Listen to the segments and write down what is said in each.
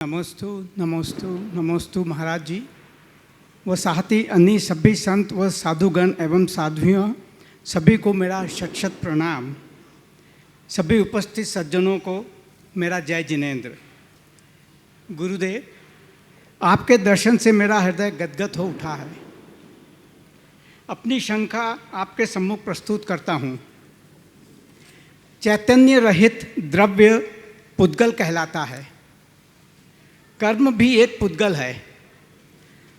नमोस्तु नमोस्तु नमोस्तु महाराज जी व साथी अन्य सभी संत व साधुगण एवं साध्वियों सभी को मेरा शत प्रणाम। सभी उपस्थित सज्जनों को मेरा जय जिनेंद्र। गुरुदेव, आपके दर्शन से मेरा हृदय गदगद हो उठा है। अपनी शंका आपके सम्मुख प्रस्तुत करता हूँ। चैतन्य रहित द्रव्य पुद्गल कहलाता है। कर्म भी एक पुद्गल है,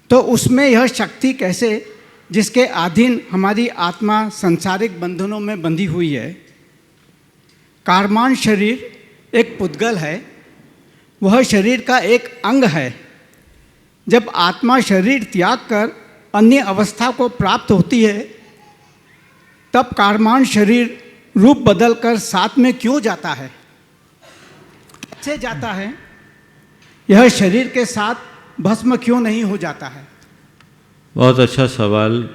तो उसमें यह शक्ति कैसे जिसके अधीन हमारी आत्मा संसारिक बंधनों में बंधी हुई है। कार्मान शरीर एक पुद्गल है, वह शरीर का एक अंग है। जब आत्मा शरीर त्याग कर अन्य अवस्था को प्राप्त होती है, तब कार्मान शरीर रूप बदलकर साथ में क्यों जाता है? से जाता है, यह शरीर के साथ भस्म क्यों नहीं हो जाता है? बहुत अच्छा सवाल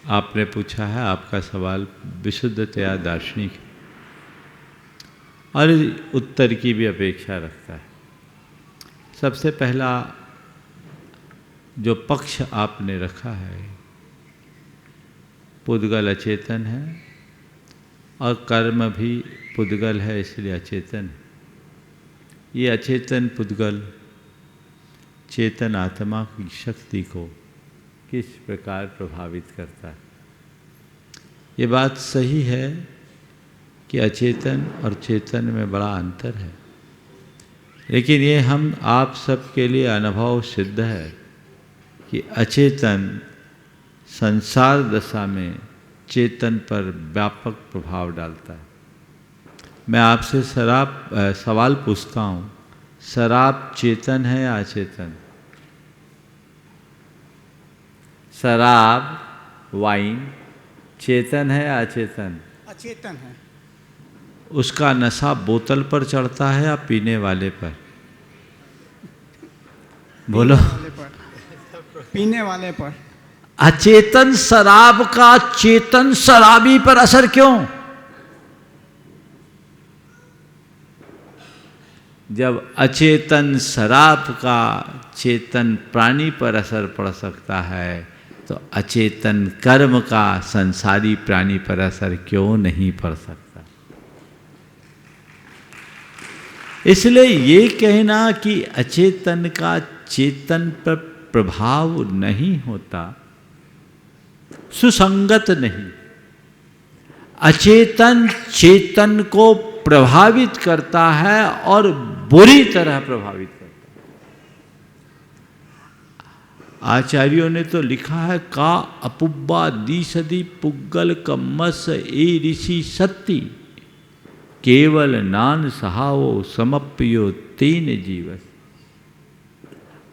आपने पूछा है। आपका सवाल विशुद्धतया दार्शनिक है और उत्तर की भी अपेक्षा रखता है। सबसे पहला जो पक्ष आपने रखा है, पुद्गल अचेतन है और कर्म भी पुद्गल है, इसलिए अचेतन है। ये अचेतन पुद्गल चेतन आत्मा की शक्ति को किस प्रकार प्रभावित करता है? ये बात सही है कि अचेतन और चेतन में बड़ा अंतर है, लेकिन ये हम आप सबके लिए अनुभव सिद्ध है कि अचेतन संसार दशा में चेतन पर व्यापक प्रभाव डालता है। मैं आपसे सवाल पूछता हूँ, शराब चेतन है या अचेतन? शराब वाइन चेतन है या अचेतन? अचेतन है। उसका नशा बोतल पर चढ़ता है या पीने वाले पर? बोलो। पीने वाले पर। अचेतन शराब का चेतन शराबी पर असर क्यों? जब अचेतन शराब का चेतन प्राणी पर असर पड़ सकता है, तो अचेतन कर्म का संसारी प्राणी पर असर क्यों नहीं पड़ सकता? इसलिए ये कहना कि अचेतन का चेतन पर प्रभाव नहीं होता, सुसंगत नहीं। अचेतन चेतन को प्रभावित करता है और बुरी तरह प्रभावित करता है। आचार्यों ने तो लिखा है, का अपुब्बा दिसदी पुग्गल कम्मस ए ऋषि सत्ती केवल नान सहावो समप्यो तेन जीवस।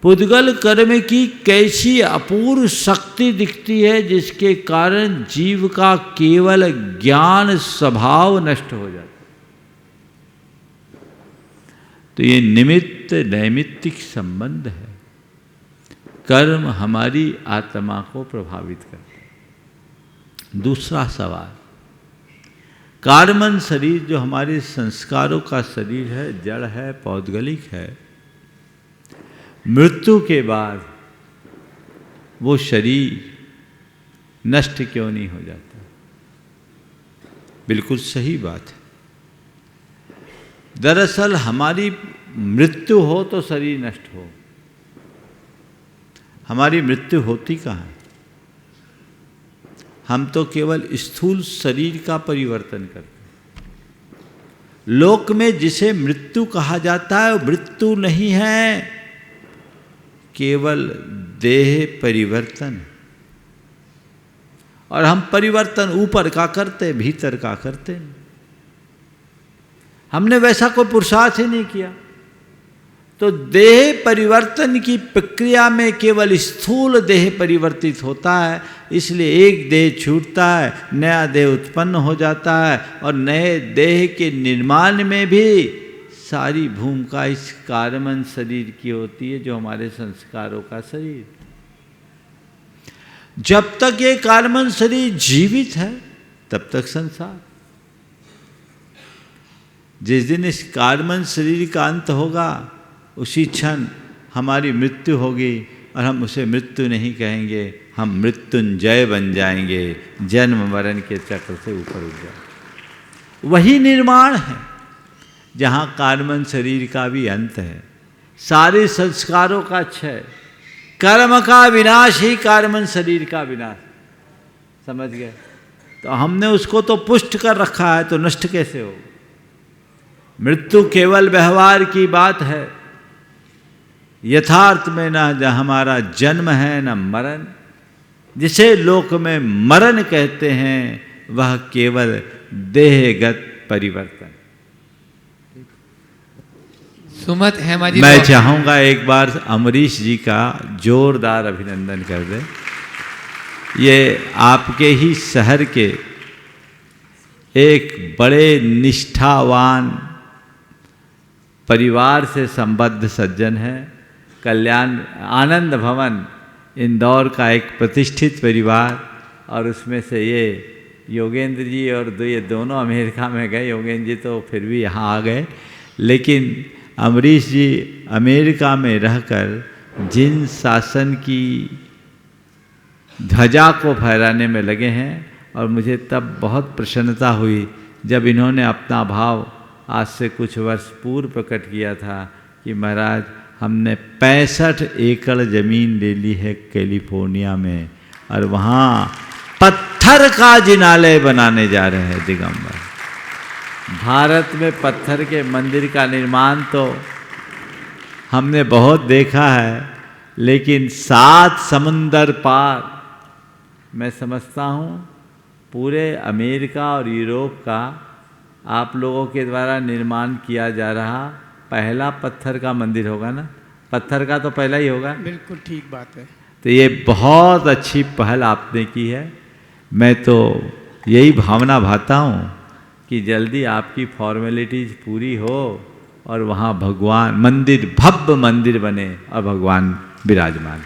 पुद्गल कर्म की कैसी अपूर्व शक्ति दिखती है, जिसके कारण जीव का केवल ज्ञान स्वभाव नष्ट हो जाता है। तो ये निमित्त नैमित्तिक संबंध है। कर्म हमारी आत्मा को प्रभावित करता है। दूसरा सवाल, कार्मन शरीर जो हमारे संस्कारों का शरीर है, जड़ है, पौद्गलिक है, मृत्यु के बाद वो शरीर नष्ट क्यों नहीं हो जाता? बिल्कुल सही बात है। दरअसल हमारी मृत्यु हो तो शरीर नष्ट हो। हमारी मृत्यु होती कहाँ है? हम तो केवल स्थूल शरीर का परिवर्तन करते हैं। लोक में जिसे मृत्यु कहा जाता है, वो मृत्यु नहीं है, केवल देह परिवर्तन। और हम परिवर्तन ऊपर का करते, भीतर का करते नहीं। हमने वैसा कोई पुरुषार्थ ही नहीं किया। तो देह परिवर्तन की प्रक्रिया में केवल स्थूल देह परिवर्तित होता है, इसलिए एक देह छूटता है, नया देह उत्पन्न हो जाता है, और नए देह के निर्माण में भी सारी भूमिका इस कार्मन शरीर की होती है, जो हमारे संस्कारों का शरीर। जब तक ये कार्मन शरीर जीवित है, तब तक संसार। जिस दिन इस कार्मन शरीर का अंत होगा, उसी क्षण हमारी मृत्यु होगी और हम उसे मृत्यु नहीं कहेंगे, हम मृत्युंजय बन जाएंगे, जन्म मरण के चक्र से ऊपर उठ जाएंगे। वही निर्माण है जहाँ कार्बन शरीर का भी अंत है, सारे संस्कारों का क्षय, कर्म का विनाश ही कार्बन शरीर का विनाश। समझ गए? तो हमने उसको तो पुष्ट कर रखा है, तो नष्ट कैसे हो? मृत्यु केवल व्यवहार की बात है, यथार्थ में न हमारा जन्म है न मरण। जिसे लोक में मरण कहते हैं वह केवल देहगत परिवर्तन। सुमत हेमा जी, मैं चाहूँगा एक बार अमरीश जी का जोरदार अभिनंदन कर दें। ये आपके ही शहर के एक बड़े निष्ठावान परिवार से संबद्ध सज्जन है। कल्याण आनंद भवन इंदौर का एक प्रतिष्ठित परिवार, और उसमें से ये योगेंद्र जी और ये दोनों अमेरिका में गए। योगेंद्र जी तो फिर भी यहाँ आ गए, लेकिन अमरीश जी अमेरिका में रहकर जिन शासन की ध्वजा को फहराने में लगे हैं, और मुझे तब बहुत प्रसन्नता हुई जब इन्होंने अपना भाव आज से कुछ वर्ष पूर्व प्रकट किया था कि महाराज हमने 65 एकड़ ज़मीन ले ली है कैलिफोर्निया में, और वहाँ पत्थर का जिनालय बनाने जा रहे हैं दिगंबर। भारत में पत्थर के मंदिर का निर्माण तो हमने बहुत देखा है, लेकिन 7 समुंदर पार मैं समझता हूँ पूरे अमेरिका और यूरोप का आप लोगों के द्वारा निर्माण किया जा रहा पहला पत्थर का मंदिर होगा ना? पत्थर का तो पहला ही होगा। बिल्कुल ठीक बात है। तो ये बहुत अच्छी पहल आपने की है। मैं तो यही भावना भाता हूँ कि जल्दी आपकी फॉर्मेलिटीज पूरी हो और वहाँ भगवान मंदिर, भव्य मंदिर बने और भगवान विराजमान।